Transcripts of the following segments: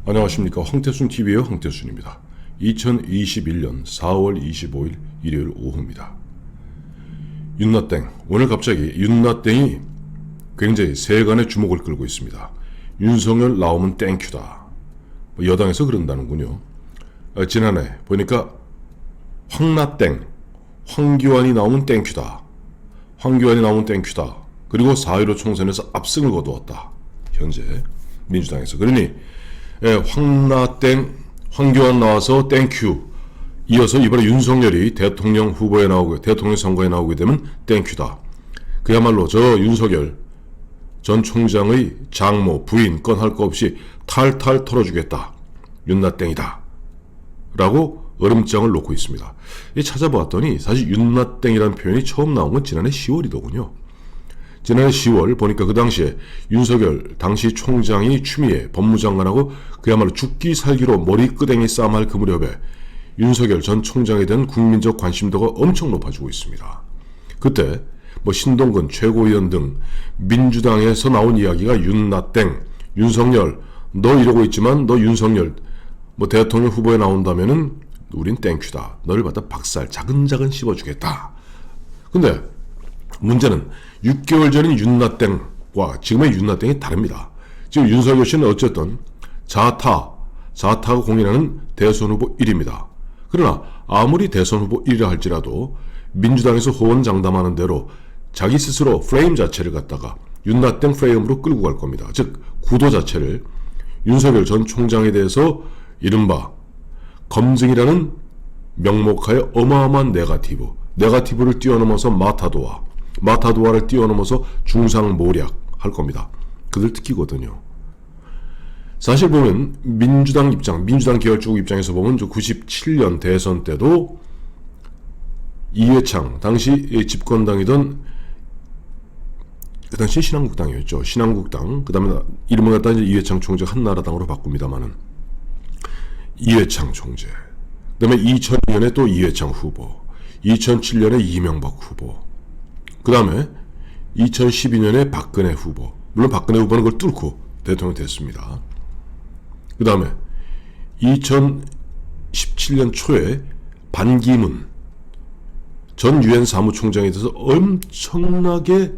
안녕하십니까. 황태순TV의 황태순입니다. 2021년 4월 25일 일요일 오후입니다. 윤나땡. 오늘 갑자기 윤나땡이 굉장히 세간의 주목을 끌고 있습니다. 윤석열 나오면 땡큐다. 여당에서 그런다는군요. 지난해 보니까 황나땡, 황교안이 나오면 땡큐다. 황교안이 나오면 땡큐다. 그리고 4.15 총선에서 압승을 거두었다. 현재 민주당에서. 그러니 황나땡, 황교안 나와서 땡큐. 이어서 이번에 윤석열이 대통령 후보에 나오고 대통령 선거에 나오게 되면 땡큐다. 그야말로 저 윤석열 전 총장의 장모, 부인 건 할 거 없이 탈탈 털어주겠다. 윤나땡이다. 라고 얼음장을 놓고 있습니다. 찾아보았더니 사실 윤나땡이라는 표현이 처음 나온 건 지난해 10월이더군요. 지난해 10월 보니까 그 당시에 윤석열 당시 총장이 추미애 법무장관하고 그야말로 죽기 살기로 머리끄댕이 싸움할 그 무렵에 윤석열 전 총장에 대한 국민적 관심도가 엄청 높아지고 있습니다. 그때 신동근 최고위원 등 민주당에서 나온 이야기가 윤나땡, 윤석열 너 이러고 있지만 너 윤석열 대통령 후보에 나온다면은 우린 땡큐다. 너를 갖다 박살 자근자근 씹어주겠다. 근데 문제는 6개월 전인 윤나땡과 지금의 윤나땡이 다릅니다. 지금 윤석열 씨는 어쨌든 자타가 공인하는 대선 후보 1위입니다. 그러나 아무리 대선 후보 1위라 할지라도 민주당에서 호언장담하는 대로 자기 스스로 프레임 자체를 갖다가 윤나땡 프레임으로 끌고 갈 겁니다. 즉 구도 자체를 윤석열 전 총장에 대해서 이른바 검증이라는 명목하에 어마어마한 네거티브를 뛰어넘어서 마타도아를 뛰어넘어서 중상모략 할 겁니다. 그들 특기거든요. 사실 보면 민주당 계열쪽 입장에서 보면 97년 대선 때도 이회창 당시 집권당이던 그 당시 신한국당이었죠. 신한국당 그 다음에 이름을 갖다 이제 이회창 총재 한나라당으로 바꿉니다만은 이회창 총재 그 다음에 2002년에 또 이회창 후보 2007년에 이명박 후보 그 다음에 2012년에 박근혜 후보 물론 박근혜 후보는 그걸 뚫고 대통령이 됐습니다. 그 다음에 2017년 초에 반기문 전 유엔 사무총장에 대해서 엄청나게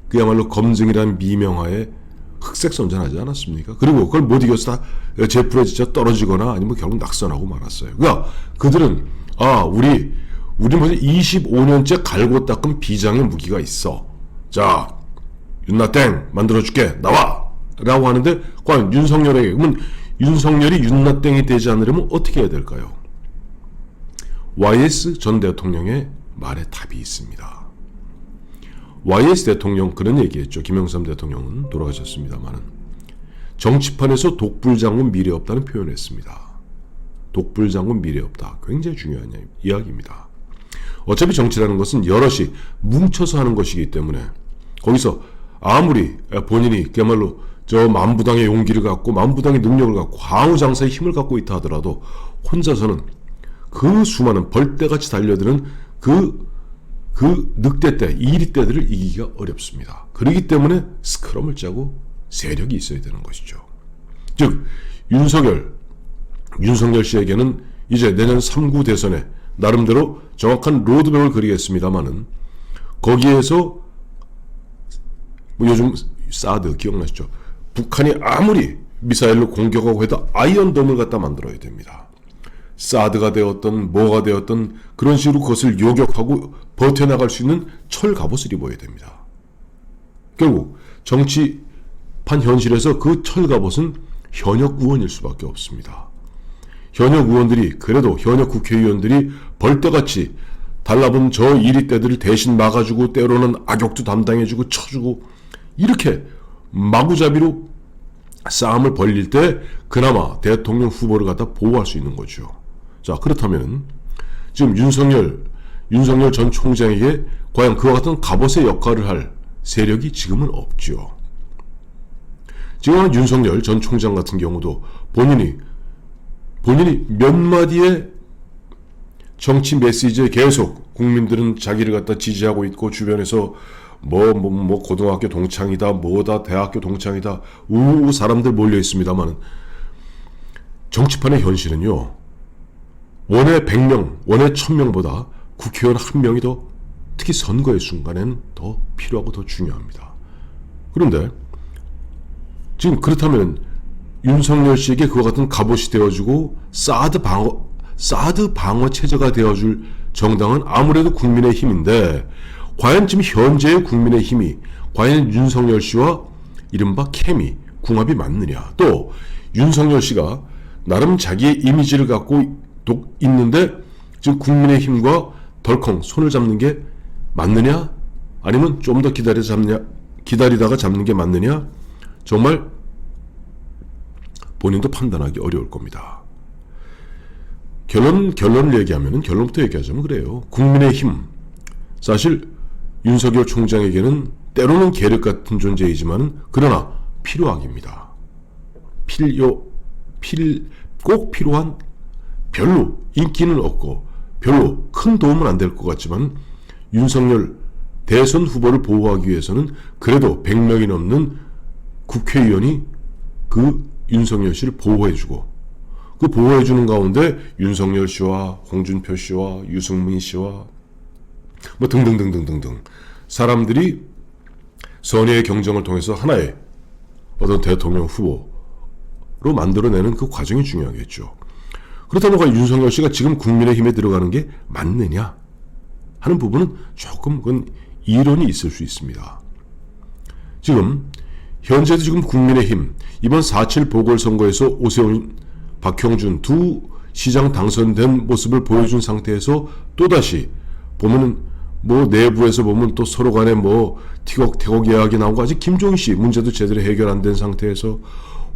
그야말로 검증이라는 미명하에 흑색선전하지 않았습니까? 그리고 그걸 못 이겨서 다 제풀에 진짜 떨어지거나 아니면 결국 낙선하고 말았어요. 그러니까 그들은 우리 벌써 25년째 갈고 닦은 비장의 무기가 있어. 자, 윤나땡 만들어줄게. 나와! 라고 하는데 과연 윤석열에게 그러면 윤석열이 윤나땡이 되지 않으려면 어떻게 해야 될까요? YS 전 대통령의 말에 답이 있습니다. YS 대통령 그런 얘기했죠. 김영삼 대통령은 돌아가셨습니다만은 정치판에서 독불장군 미래 없다는 표현을 했습니다. 독불장군 미래 없다. 굉장히 중요한 이야기입니다. 어차피 정치라는 것은 여럿이 뭉쳐서 하는 것이기 때문에 거기서 아무리 본인이 그야말로 저 만부당의 용기를 갖고 만부당의 능력을 갖고 광우장사의 힘을 갖고 있다 하더라도 혼자서는 그 수많은 벌떼같이 달려드는 그 늑대떼, 이리떼들을 이기기가 어렵습니다. 그렇기 때문에 스크럼을 짜고 세력이 있어야 되는 것이죠. 즉 윤석열 씨에게는 이제 내년 3구 대선에 나름대로 정확한 로드맵을 그리겠습니다만은 거기에서 요즘 사드 기억나시죠? 북한이 아무리 미사일로 공격하고 해도 아이언돔을 갖다 만들어야 됩니다. 사드가 되었던 뭐가 되었던 그런 식으로 그것을 요격하고 버텨나갈 수 있는 철 갑옷을 입어야 됩니다. 결국 정치판 현실에서 그 철 갑옷은 현역 의원일 수밖에 없습니다. 현역 의원들이 그래도 현역 국회의원들이 벌떼같이 달라붙은 저 이리떼들을 대신 막아주고 때로는 악역도 담당해주고 쳐주고 이렇게 마구잡이로 싸움을 벌릴 때 그나마 대통령 후보를 갖다 보호할 수 있는 거죠. 자, 그렇다면 지금 윤석열 전 총장에게 과연 그와 같은 갑옷의 역할을 할 세력이 지금은 없죠. 지금 윤석열 전 총장 같은 경우도 본인이 몇 마디의 정치 메시지에 계속 국민들은 자기를 갖다 지지하고 있고 주변에서 고등학교 동창이다, 대학교 동창이다, 사람들 몰려 있습니다만 정치판의 현실은요, 원의 100명, 원의 1000명보다 국회의원 1명이 더, 특히 선거의 순간에는 더 필요하고 더 중요합니다. 그런데 지금 그렇다면 윤석열 씨에게 그와 같은 갑옷이 되어주고 사드 방어 체제가 되어줄 정당은 아무래도 국민의힘인데, 과연 지금 현재의 국민의힘이 과연 윤석열 씨와 이른바 케미, 궁합이 맞느냐, 또 윤석열 씨가 나름 자기의 이미지를 갖고 있는데 지금 국민의힘과 덜컹 손을 잡는 게 맞느냐, 아니면 좀 더 기다리다가 잡는 게 맞느냐, 정말 본인도 판단하기 어려울 겁니다. 결론을 얘기하면, 결론부터 얘기하자면 그래요. 국민의힘, 사실 윤석열 총장에게는 때로는 계륵 같은 존재이지만 그러나 필요악입니다. 꼭 필요한, 별로 인기는 없고 별로 큰 도움은 안 될 것 같지만 윤석열 대선 후보를 보호하기 위해서는 그래도 100명이 넘는 국회의원이 그 윤석열 씨를 보호해주고, 그 보호해주는 가운데 윤석열 씨와 홍준표 씨와 유승민 씨와 뭐 등등등등등등 사람들이 선의의 경쟁을 통해서 하나의 어떤 대통령 후보로 만들어내는 그 과정이 중요하겠죠. 그렇다면 과연 윤석열 씨가 지금 국민의힘에 들어가는 게 맞느냐 하는 부분은 조금 그건 이론이 있을 수 있습니다. 지금 현재도 지금 국민의힘 이번 4.7 보궐선거에서 오세훈, 박형준 두 시장 당선된 모습을 보여준 상태에서 또다시 보면은 뭐 내부에서 보면 또 서로 간에 뭐 티격태격 이야기 나오고, 아직 김종인 씨 문제도 제대로 해결 안 된 상태에서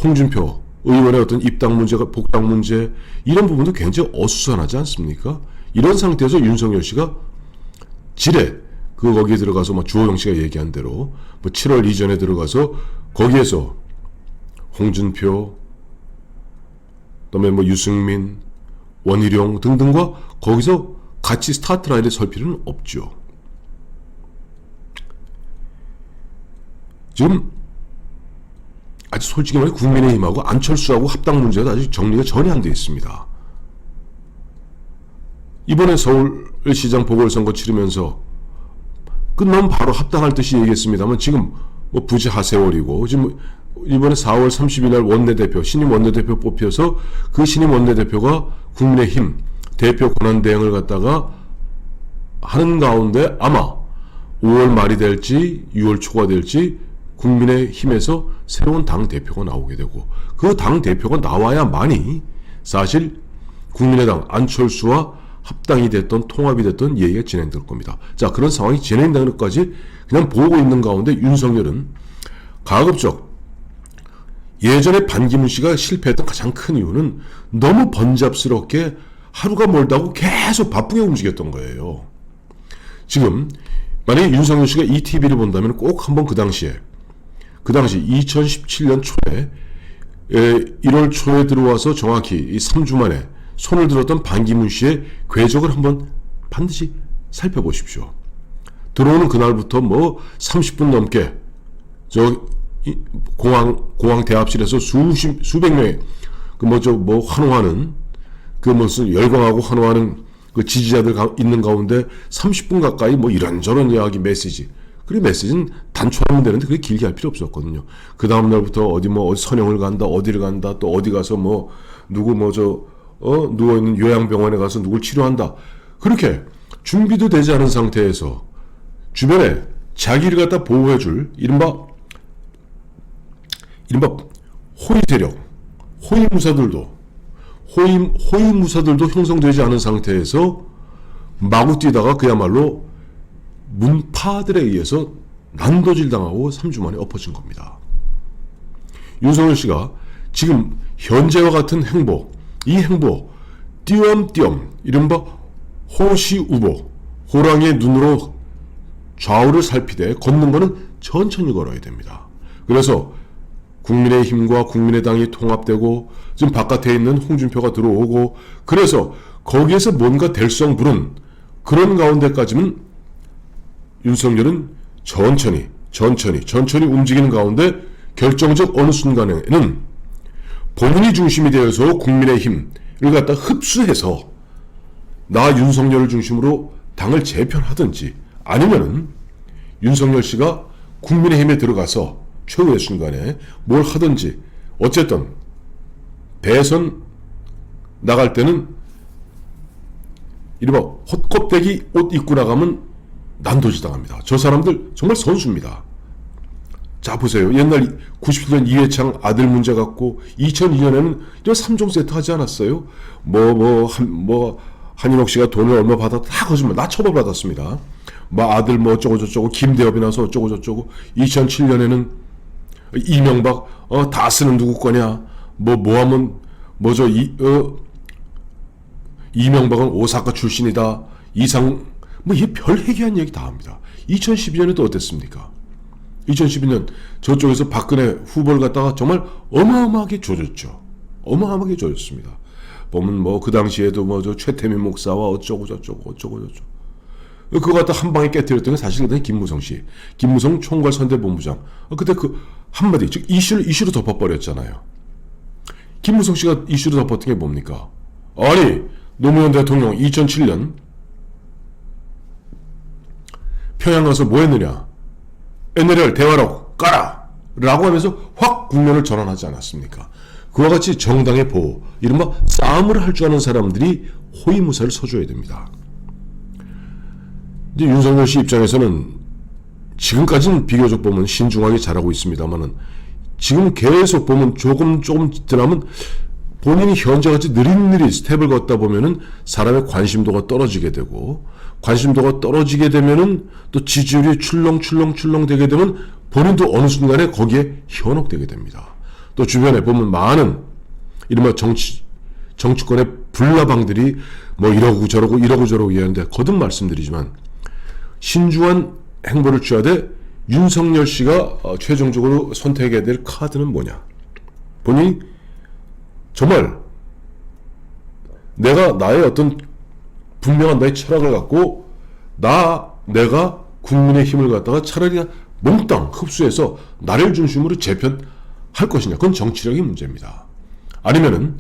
홍준표 의원의 어떤 입당 문제가 복당 문제, 이런 부분도 굉장히 어수선하지 않습니까? 이런 상태에서 윤석열 씨가 지레 거기에 들어가서 뭐 주호영 씨가 얘기한 대로 뭐 7월 이전에 들어가서 거기에서 홍준표, 그다음에 뭐 유승민, 원희룡 등등과 거기서 같이 스타트 라인에 설 필요는 없죠. 지금 아직 솔직히 말해 국민의힘하고 안철수하고 합당 문제가 아직 정리가 전혀 안 되어 있습니다. 이번에 서울시장 보궐선거 치르면서 끝나면 바로 합당할 듯이 얘기했습니다만 지금 뭐 부지 하세월이고, 지금 이번에 4월 30일 날 원내대표, 신임 원내대표 뽑혀서 그 신임 원내대표가 국민의힘 대표 권한대행을 갖다가 하는 가운데 아마 5월 말이 될지 6월 초가 될지 국민의힘에서 새로운 당대표가 나오게 되고, 그 당대표가 나와야만이 사실 국민의당 안철수와 합당이 됐던 통합이 됐던 얘기가 진행될 겁니다. 자, 그런 상황이 진행되는 것까지 그냥 보고 있는 가운데 윤석열은 가급적, 예전에 반기문 씨가 실패했던 가장 큰 이유는 너무 번잡스럽게 하루가 멀다고 계속 바쁘게 움직였던 거예요. 지금 만약에 윤석열 씨가 이 TV를 본다면 꼭 한번 그 당시 2017년 초에 1월 초에 들어와서 정확히 이 3주 만에 손을 들었던 반기문 씨의 궤적을 한번 반드시 살펴보십시오. 들어오는 그날부터 뭐 30분 넘게 공항 대합실에서 수백 명의 환호하는, 그 무슨 열광하고 환호하는 그 지지자들 있는 가운데 30분 가까이 뭐 이런저런 이야기, 메시지. 그리고 메시지는 단촐하면 되는데 그게 길게 할 필요 없었거든요. 그 다음날부터 어디 선영을 간다, 어디를 간다, 또 어디 가서 누워있는 요양병원에 가서 누굴 치료한다. 그렇게 준비도 되지 않은 상태에서 주변에 자기를 갖다 보호해줄 이른바 호위 세력, 호위 무사들도 형성되지 않은 상태에서 마구 뛰다가 그야말로 문파들에 의해서 난도질당하고 3주 만에 엎어진 겁니다. 윤석열 씨가 지금 현재와 같은 행보, 이 행보 띄엄띄엄 이른바 호시우보, 호랑이의 눈으로 좌우를 살피되 걷는 거는 천천히 걸어야 됩니다. 그래서 국민의힘과 국민의당이 통합되고 지금 바깥에 있는 홍준표가 들어오고, 그래서 거기에서 뭔가 될성 부른 그런 가운데까지는 윤석열은 천천히 움직이는 가운데 결정적 어느 순간에는 본인이 중심이 되어서 국민의힘을 갖다 흡수해서 나 윤석열을 중심으로 당을 재편하든지 아니면은 윤석열 씨가 국민의힘에 들어가서 최후의 순간에 뭘 하든지 어쨌든 대선 나갈 때는 이른바 헛껍데기 옷 입고 나가면 난도질당합니다. 저 사람들 정말 선수입니다. 자 보세요. 옛날 97년 이회창 아들 문제 갖고 2002년에는 3종 세트 하지 않았어요? 한인옥 씨가 돈을 얼마 받았다 다 거짓말. 나 처벌받았습니다. 아들 어쩌고 저쩌고 김대엽이 나서 어쩌고 저쩌고 2007년에는 이명박 다 쓰는 누구 거냐 하면 이명박은 오사카 출신이다 이상 이 별 회개한 얘기 다 합니다. 2012년에 또 어땠습니까? 2012년 저쪽에서 박근혜 후보를 갖다가 정말 어마어마하게 조졌죠. 어마어마하게 조졌습니다. 보면 그 당시에도 최태민 목사와 어쩌고 저쩌고 그거 갖다 한 방에 깨뜨렸던 게 사실 그때 김무성 씨, 김무성 총괄 선대본부장 그때 그 한마디 즉 이슈로 덮어버렸잖아요. 김무성 씨가 이슈로 덮었던 게 뭡니까? 아니 노무현 대통령 2007년 평양 가서 뭐 했느냐? NLL 대화록 까라! 라고 하면서 확 국면을 전환하지 않았습니까? 그와 같이 정당의 보호, 이른바 싸움을 할 줄 아는 사람들이 호위무사를 서줘야 됩니다. 이제 윤석열 씨 입장에서는 지금까지는 비교적 보면 신중하게 잘하고 있습니다만은 지금 계속 보면 조금 지나면 본인이 현재같이 느릿느릿 스텝을 걷다 보면은 사람의 관심도가 떨어지게 되고 관심도가 떨어지게 되면은 또 지지율이 출렁출렁 되게 되면 본인도 어느 순간에 거기에 현혹되게 됩니다. 또 주변에 보면 많은 이른바 정치권의 불나방들이 이러고 저러고 얘기하는데 거듭 말씀드리지만 신중한 행보를 취하되 윤석열 씨가 최종적으로 선택해야 될 카드는 뭐냐? 본인이 정말 내가 나의 어떤 분명한 나의 철학을 갖고 내가 국민의 힘을 갖다가 차라리 몽땅 흡수해서 나를 중심으로 재편할 것이냐? 그건 정치력의 문제입니다. 아니면은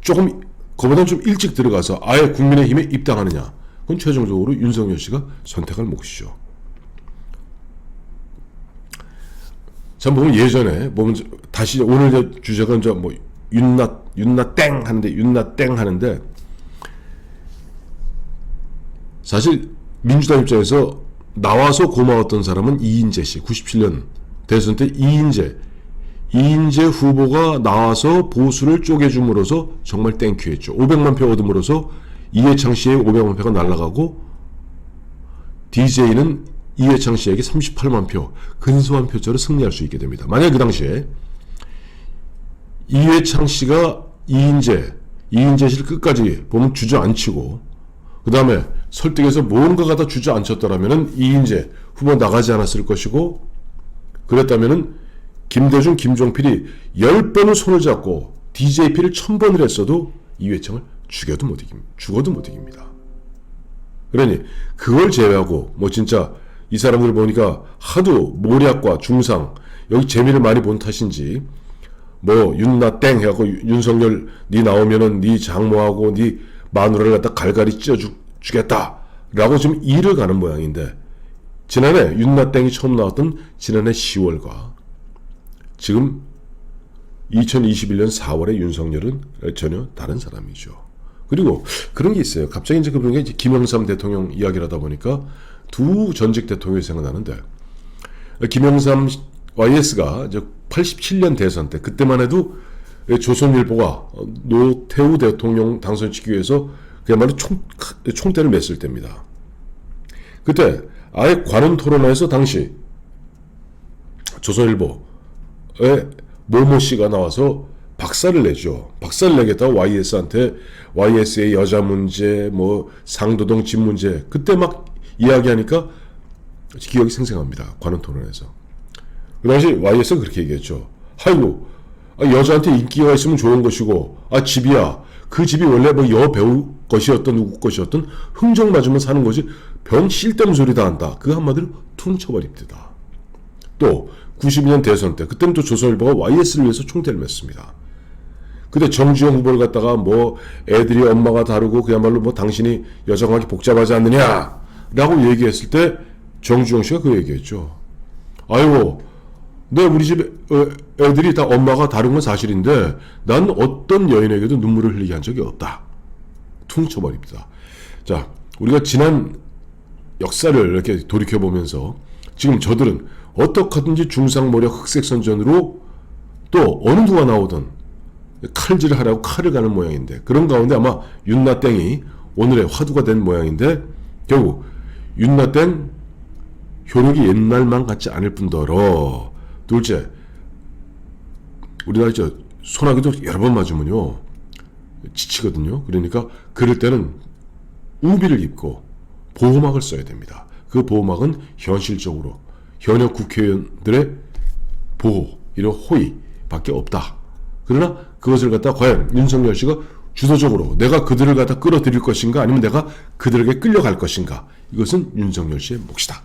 조금 그보다 좀 일찍 들어가서 아예 국민의 힘에 입당하느냐? 그건 최종적으로 윤석열 씨가 선택할 몫이죠. 참 보면 예전에 다시 오늘 주제가 이제 윤나 땡 하는데 사실 민주당 입장에서 나와서 고마웠던 사람은 이인재 씨 97년 대선 때 이인재 후보가 나와서 보수를 쪼개줌으로써 정말 땡큐했죠. 500만 표 얻음으로써 이해창 씨의 500만 표가 날아가고 DJ는 이해창 씨에게 38만 표 근소한 표차로 승리할 수 있게 됩니다. 만약 그 당시에 이해창 씨가 이인재 씨를 끝까지 보면 주저앉히고 그 다음에 설득해서 뭔가 갖다 주저앉혔더라면은 이인재 후보 나가지 않았을 것이고 그랬다면은 김대중, 김종필이 10번을 손을 잡고 DJP를 1000번을 했어도 이회창을 죽어도 못 이깁니다. 그러니 그걸 제외하고 진짜 이 사람들 보니까 하도 모략과 중상 여기 재미를 많이 본 탓인지 윤나 땡 해갖고 윤석열 니 나오면은 니 장모하고 니 마누라를 갖다 갈갈이 찢어주겠다 라고 지금 일을 가는 모양인데 지난해 윤나 땡이 처음 나왔던 지난해 10월과 지금 2021년 4월의 윤석열은 전혀 다른 사람이죠. 그리고 그런 게 있어요. 갑자기 이제 그런 게 김영삼 대통령 이야기를 하다 보니까 두 전직 대통령이 생각나는데 김영삼 YS가 이제 87년 대선 때 그때만 해도 조선일보가 노태우 대통령 당선시키기 위해서 그야말로 총대를 맸을 때입니다. 그때 아예 관훈 토론회에서 당시 조선일보의 모모 씨가 나와서 박살을 내죠. 박살을 내겠다고 YS한테 YS의 여자 문제, 상도동 집 문제 그때 막 이야기하니까 기억이 생생합니다. 관훈 토론회에서. 그 당시 YS가 그렇게 얘기했죠. 아이고 여자한테 인기가 있으면 좋은 것이고 집이야. 그 집이 원래 여 배우 것이었던 누구 것이었던 흥정 맞으면 사는 거지 병 쓸데없는 소리 다 한다. 그 한마디로 퉁 쳐버립니다. 또 92년 대선 때 그때는 또 조선일보가 YS를 위해서 총대를 맸습니다. 근데 정주영 후보를 갖다가 뭐 애들이 엄마가 다르고 그야말로 뭐 당신이 여성하기 복잡하지 않느냐라고 얘기했을 때 정주영 씨가 그 얘기했죠. 아이고, 우리 집 애들이 다 엄마가 다른 건 사실인데 난 어떤 여인에게도 눈물을 흘리게 한 적이 없다. 퉁 쳐버립니다. 자, 우리가 지난 역사를 이렇게 돌이켜보면서 지금 저들은 어떻게든지 중상모략 흑색선전으로 또 어느 누가 나오든 칼질을 하라고 칼을 가는 모양인데, 그런 가운데 아마 윤나땡이 오늘의 화두가 된 모양인데, 결국 윤나땡 효력이 옛날만 같지 않을 뿐더러, 둘째, 우리나라 소나기도 여러 번 맞으면요 지치거든요. 그러니까 그럴 때는 우비를 입고 보호막을 써야 됩니다. 그 보호막은 현실적으로 현역 국회의원들의 보호, 이런 호의밖에 없다. 그러나 그것을 갖다 과연 윤석열 씨가 주도적으로 내가 그들을 갖다 끌어들일 것인가, 아니면 내가 그들에게 끌려갈 것인가, 이것은 윤석열 씨의 몫이다.